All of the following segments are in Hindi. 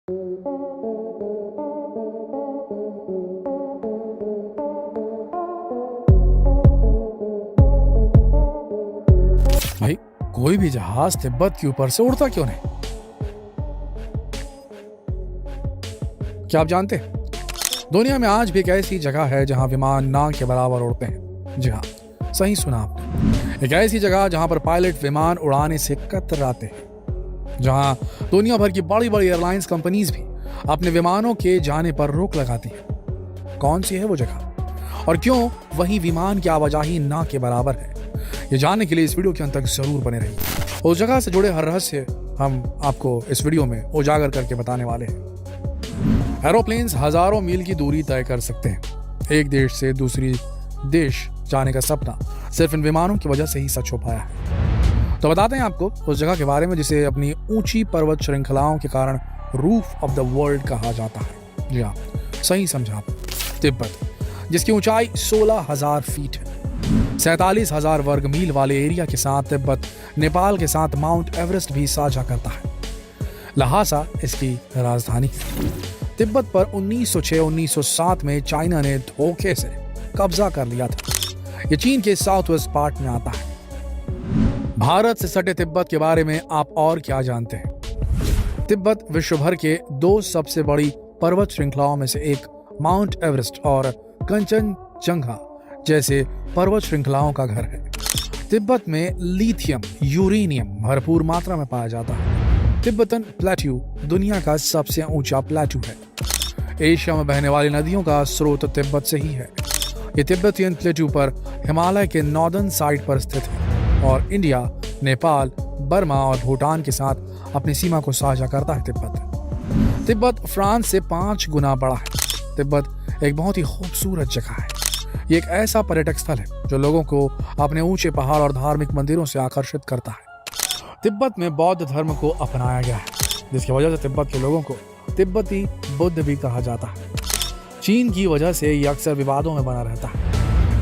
भाई, कोई भी जहाज तिब्बत के ऊपर से उड़ता क्यों नहीं? क्या आप जानते हैं दुनिया में आज भी एक ऐसी जगह है जहां विमान ना के बराबर उड़ते हैं? जी हाँ, सही सुना आपने। एक ऐसी जगह जहां पर पायलट विमान उड़ाने से कतराते हैं, जहां दुनिया भर की बड़ी बड़ी एयरलाइंस कंपनीज भी अपने विमानों के जाने पर रोक लगाती हैं। कौन सी है वो जगह और क्यों वही विमान की आवाजाही ना के बराबर है? ये जानने के लिए इस वीडियो के अंत तक जरूर बने रहिए। उस जगह से जुड़े हर रहस्य हम आपको इस वीडियो में उजागर करके बताने वाले हैं। एरोप्लेन्स हजारों मील की दूरी तय कर सकते हैं। एक देश से दूसरी देश जाने का सपना सिर्फ इन विमानों की वजह से ही सच हो पाया है। तो बताते हैं आपको उस जगह के बारे में जिसे अपनी ऊंची पर्वत श्रृंखलाओं के कारण रूफ ऑफ द वर्ल्ड कहा जाता है। जी हाँ, सही समझा आप। तिब्बत, जिसकी ऊंचाई 16,000 फीट है, 47,000 वर्ग मील वाले एरिया के साथ तिब्बत नेपाल के साथ माउंट एवरेस्ट भी साझा करता है। लहासा इसकी राजधानी है। तिब्बत पर 1906-1907 में चाइना ने धोखे से कब्जा कर लिया था। ये चीन के साउथ वेस्ट पार्ट में आता है। भारत से सटे तिब्बत के बारे में आप और क्या जानते हैं? तिब्बत विश्व भर के दो सबसे बड़ी पर्वत श्रृंखलाओं में से एक माउंट एवरेस्ट और कंचनजंगा जैसे पर्वत श्रृंखलाओं का घर है। तिब्बत में लिथियम यूरेनियम भरपूर मात्रा में पाया जाता है। तिब्बतन प्लेट्यू दुनिया का सबसे ऊंचा प्लेट्यू है। एशिया में बहने वाली नदियों का स्रोत तिब्बत से ही है। ये तिब्बतियन प्लेट्यू पर हिमालय के नॉर्दर्न साइड पर स्थित है और इंडिया, नेपाल, बर्मा और भूटान के साथ अपनी सीमा को साझा करता है। तिब्बत फ्रांस से 5 गुना बड़ा है। तिब्बत एक बहुत ही खूबसूरत जगह है। ये एक ऐसा पर्यटक स्थल है जो लोगों को अपने ऊंचे पहाड़ और धार्मिक मंदिरों से आकर्षित करता है। तिब्बत में बौद्ध धर्म को अपनाया गया है, जिसकी वजह से तिब्बत के लोगों को तिब्बती बुद्ध भी कहा जाता है। चीन की वजह से ये अक्सर विवादों में बना रहता है।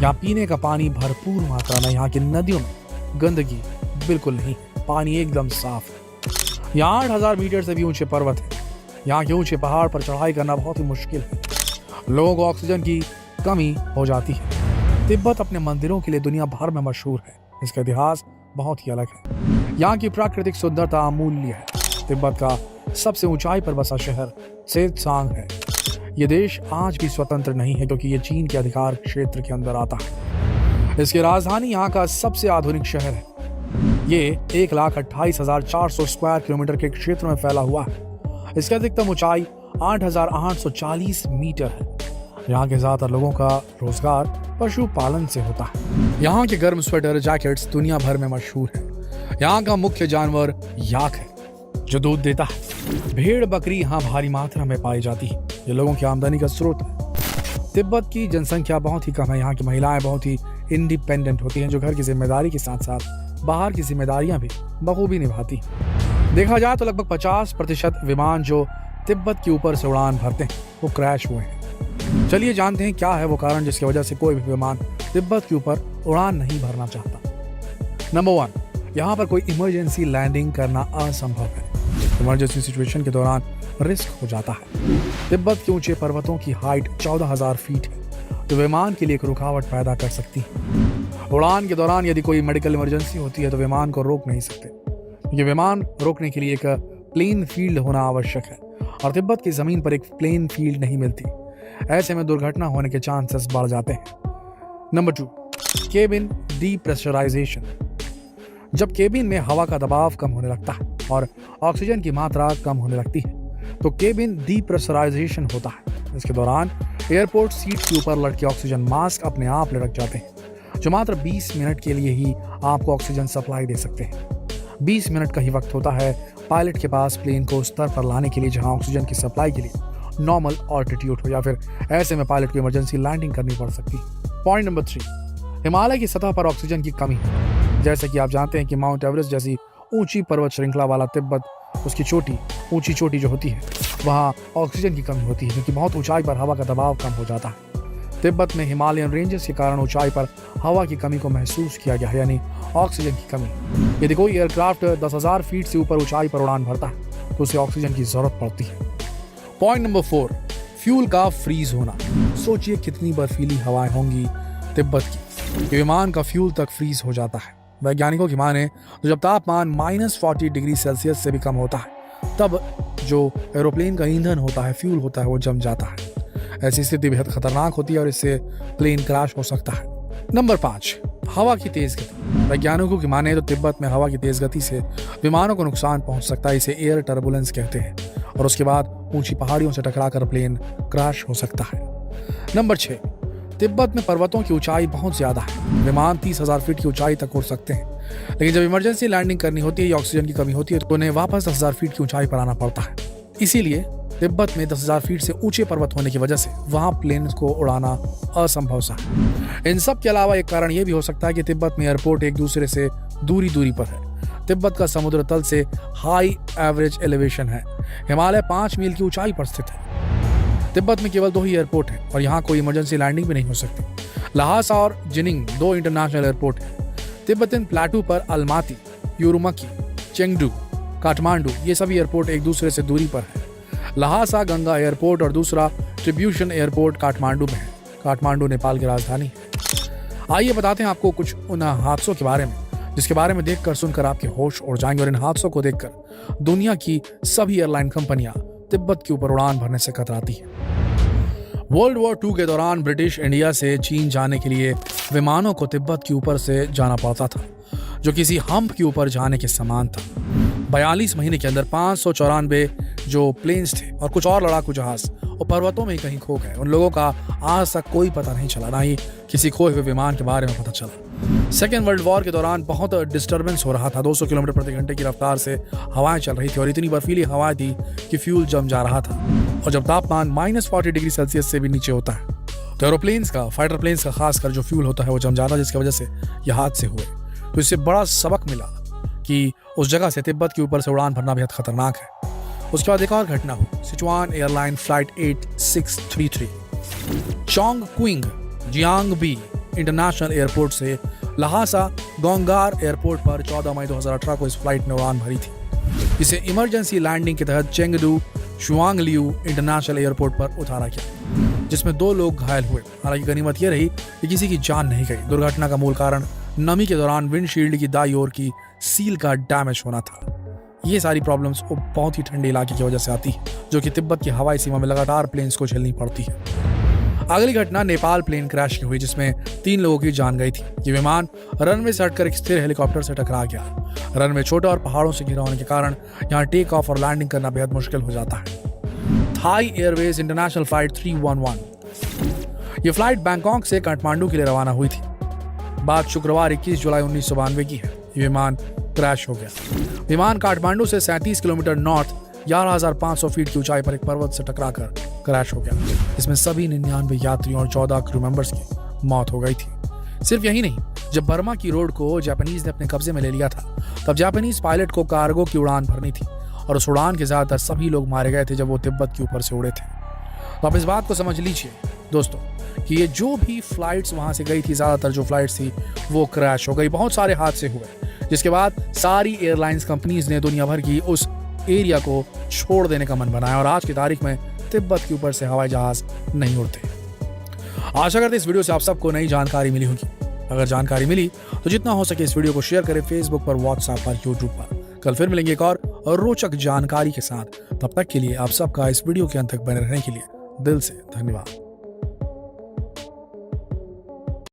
यहाँ पीने का पानी भरपूर मात्रा में, यहाँ की नदियों में गंदगी बिल्कुल नहीं, पानी एकदम साफ है। यहाँ 8,000 मीटर से भी ऊंचे पर्वत है। यहाँ के ऊंचे पहाड़ पर चढ़ाई करना बहुत ही मुश्किल है। लोगों को ऑक्सीजन की कमी हो जाती है। तिब्बत अपने मंदिरों के लिए दुनिया भर में मशहूर है। इसका इतिहास बहुत ही अलग है। यहाँ की प्राकृतिक सुंदरता अमूल्य है। तिब्बत का सबसे ऊंचाई पर बसा शहर सेत्सांग है। ये देश आज भी स्वतंत्र नहीं है क्योंकि ये चीन के अधिकार क्षेत्र के अंदर आता है। इसकी राजधानी यहाँ का सबसे आधुनिक शहर है। ये 1,28,400 स्क्वायर किलोमीटर के क्षेत्र में फैला हुआ है। इसकी अधिकतम ऊंचाई 8,840 मीटर है। यहाँ के ज्यादातर लोगों का रोजगार पशुपालन से होता है। यहाँ के गर्म स्वेटर जैकेट्स दुनिया भर में मशहूर है। यहाँ का मुख्य जानवर याक है जो दूध देता है। भेड़ बकरी यहाँ भारी मात्रा में पाई जाती है। ये लोगों की आमदनी का स्रोत है। तिब्बत की जनसंख्या बहुत ही कम है। यहाँ की महिलाएं बहुत ही इंडिपेंडेंट होती हैं, जो घर की जिम्मेदारी के साथ साथ बाहर की जिम्मेदारियां भी बखूबी निभाती। देखा जाए तो लगभग 50% विमान जो तिब्बत के ऊपर से उड़ान भरते हैं वो क्रैश हुए हैं। चलिए जानते हैं क्या है वो कारण जिसकी वजह से कोई भी विमान तिब्बत के ऊपर उड़ान नहीं भरना चाहता। नंबर 1, यहाँ पर कोई इमरजेंसी लैंडिंग करना असंभव है। इमरजेंसी सिचुएशन के दौरान रिस्क हो जाता है। तिब्बत के ऊंचे पर्वतों की हाइट 14,000 फीट है, तो विमान के लिए एक रुकावट पैदा कर सकती है। उड़ान के दौरान यदि कोई मेडिकल इमरजेंसी होती है तो विमान को रोक नहीं सकते। ये विमान रोकने के लिए एक प्लेन फील्ड होना आवश्यक है और तिब्बत की जमीन पर एक प्लेन फील्ड नहीं मिलती। ऐसे में दुर्घटना होने के चांसेस बढ़ जाते हैं। Number 2, cabin depressurization. जब केबिन में हवा का दबाव कम होने लगता है और ऑक्सीजन की मात्रा कम होने लगती है तो केबिन डीप्रेशराइजेशन होता है। इसके दौरान एयरपोर्ट सीट के ऊपर लटके ऑक्सीजन मास्क अपने आप लटक जाते हैं, जो मात्र 20 मिनट के लिए ही आपको ऑक्सीजन सप्लाई दे सकते हैं। 20 मिनट का ही वक्त होता है पायलट के पास प्लेन को उस स्तर पर लाने के लिए जहां ऑक्सीजन की सप्लाई के लिए नॉर्मल ऑल्टीट्यूड हो, या फिर ऐसे में पायलट को इमरजेंसी लैंडिंग करनी पड़ सकती है। पॉइंट नंबर 3, हिमालय की सतह पर ऑक्सीजन की कमी है। जैसे कि आप जानते हैं कि माउंट एवरेस्ट जैसी ऊंची पर्वत श्रृंखला वाला तिब्बत, उसकी ऊंची चोटी जो होती है वहाँ ऑक्सीजन की कमी होती है क्योंकि बहुत ऊंचाई पर हवा का दबाव कम हो जाता है। तिब्बत में हिमालयन रेंजेस के कारण ऊंचाई पर हवा की कमी को महसूस किया गया है, यानी ऑक्सीजन की कमी। यदि कोई एयरक्राफ्ट 10,000 फीट से ऊपर ऊंचाई पर उड़ान भरता है तो उसे ऑक्सीजन की जरूरत पड़ती है। पॉइंट नंबर 4, फ्यूल का फ्रीज होना। सोचिए कितनी बर्फीली हवाएं होंगी तिब्बत की कि विमान का फ्यूल तक फ्रीज हो जाता है। वैज्ञानिकों की माने तो जब तापमान -40 डिग्री सेल्सियस से भी कम होता है तब जो एरोप्लेन का ईंधन होता है, फ्यूल होता है, वो जम जाता है। ऐसी स्थिति बेहद खतरनाक होती है और इससे प्लेन क्रैश हो सकता है। नंबर 5, हवा की तेज गति। वैज्ञानिकों की माने तो तिब्बत में हवा की तेज गति से विमानों को नुकसान पहुंच सकता है। इसे एयर टर्बुलेंस कहते हैं और उसके बाद ऊंची पहाड़ियों से टकराकर प्लेन क्रैश हो सकता है। नंबर 6, तिब्बत में पर्वतों की ऊंचाई बहुत ज्यादा है। विमान 30,000 फीट की ऊंचाई तक उड़ सकते हैं, लेकिन जब इमरजेंसी लैंडिंग करनी होती है या ऑक्सीजन की कमी होती है तो उन्हें वापस 10,000 फीट की ऊंचाई पर आना पड़ता है। इसीलिए तिब्बत में 10,000 फीट से ऊंचे पर्वत होने की वजह से वहां प्लेन को उड़ाना असंभव सा है। इन सब के अलावा एक कारण यह भी हो सकता है कि तिब्बत में एयरपोर्ट एक दूसरे से दूरी पर है। तिब्बत का समुद्र तल से हाई एवरेज एलिवेशन है। हिमालय 5 मील की ऊंचाई पर स्थित है। तिब्बत में केवल 2 ही एयरपोर्ट हैं और यहाँ कोई इमरजेंसी लैंडिंग भी नहीं हो सकती। लहासा और जिनिंग 2 इंटरनेशनल एयरपोर्ट हैं। तिब्बतन प्लेटू पर अलमाती, यूरुमकी, चेंगडू, काठमांडू ये सभी एयरपोर्ट एक दूसरे से दूरी पर है। लहासा गंगा एयरपोर्ट और दूसरा ट्रिब्यूशन एयरपोर्ट काठमांडू में है। काठमांडू नेपाल की राजधानी है। आइए बताते हैं आपको कुछ उन हादसों के बारे में जिसके बारे में देखकर सुनकर आपके होश उड़ जाएंगे और इन हादसों को देखकर दुनिया की सभी एयरलाइन कंपनियां तिब्बत के ऊपर उड़ान भरने से कतराती है। वर्ल्ड वॉर 2 के दौरान ब्रिटिश इंडिया से चीन जाने के लिए विमानों को तिब्बत के ऊपर से जाना पड़ता था, जो किसी हम्प के ऊपर जाने के समान था। 42 महीने के अंदर 594 जो प्लेन्स थे और कुछ और लड़ाकू जहाज और पर्वतों में ही कहीं खो गए। उन लोगों का आज तक कोई पता नहीं चला, ना ही किसी खोए हुए विमान के बारे में पता चला। सेकेंड वर्ल्ड वॉर के दौरान बहुत डिस्टर्बेंस हो रहा था। 200 किलोमीटर प्रति घंटे की रफ्तार से हवाएं चल रही थी और इतनी बर्फीली हवाएं थी कि फ्यूल जम जा रहा था। और जब तापमान -40 डिग्री सेल्सियस से भी नीचे होता है तो एरोप्लेन्स का, फाइटर प्लेन्स का खासकर जो फ्यूल होता है वो जम जाता है, जिसकी वजह से यह हादसे हुए। तो इससे बड़ा सबक मिला कि उस जगह से तिब्बत के ऊपर से उड़ान भरना बेहद खतरनाक है। उसके बाद एक और घटना हुई। सिचुआन एयरलाइन फ्लाइट 8633 चोंग क्विंग जियांगबी इंटरनेशनल एयरपोर्ट से लहासा गोंगार एयरपोर्ट पर 14 मई 2018 को इस फ्लाइट ने उड़ान भरी थी। इसे इमरजेंसी लैंडिंग के तहत चेंगडू शुआंगलियू इंटरनेशनल एयरपोर्ट पर उतारा गया, जिसमें 2 लोग घायल हुए। हालांकि गनीमत यह रही कि किसी की जान नहीं गई। दुर्घटना का मूल कारण नमी के दौरान विंडशील्ड की दाईं ओर की सील का डैमेज होना था। ये सारी प्रॉब्लम्स बहुत ही ठंडे इलाके की वजह से आती है, जो कि तिब्बत की हवाई सीमा में लगातार प्लेन्स को झेलनी पड़ती है। अगली घटना नेपाल प्लेन क्रैश की हुई, जिसमें 3 लोगों की जान गई थी। ये विमान रनवे से हटकर एक स्थिर हेलीकॉप्टर से टकरा गया। रनवे छोटा और पहाड़ों से घिरा होने के कारण यहाँ टेक ऑफ और लैंडिंग करना बेहद मुश्किल हो जाता है। थाई एयरवेज इंटरनेशनल फ्लाइट 311 ये फ्लाइट बैंकॉक से काठमांडू के लिए रवाना हुई थी। बात शुक्रवार 21 जुलाई 1992 की है। ये विमान क्रैश हो गया। विमान काठमांडू से 37 किलोमीटर नॉर्थ 11,500 फीट की ऊंचाई पर एक पर्वत से टकराकर क्रैश हो गया। इसमें सभी 99 यात्रियों और 14 क्रू मेंबर्स की मौत हो गई थी। सिर्फ यही नहीं, जब बर्मा की रोड को जापानीज ने अपने कब्जे में ले लिया था तब जापानीज पायलट को कार्गो की उड़ान भरनी थी और उस उड़ान के ज्यादातर सभी लोग मारे गए थे जब वो तिब्बत के ऊपर से उड़े थे। तो आप इस बात को समझ लीजिए दोस्तों कि ये जो भी फ्लाइट्स वहां से गई थी, ज्यादातर जो फ्लाइट्स थी वो क्रैश हो गई। बहुत सारे हादसे हुए, जिसके बाद सारी एयरलाइंस कंपनीज ने दुनिया भर की उस एरिया को छोड़ देने का मन बनाया और आज की तारीख में तिब्बत के ऊपर से हवाई जहाज नहीं उड़ते। आशा करते इस वीडियो से आप सबको नई जानकारी मिली होगी। अगर जानकारी मिली तो जितना हो सके इस वीडियो को शेयर करें फेसबुक पर, व्हाट्सएप पर, यूट्यूब पर। कल फिर मिलेंगे एक और रोचक जानकारी के साथ। तब तक के लिए आप सबका इस वीडियो के अंत तक बने रहने के लिए दिल से धन्यवाद।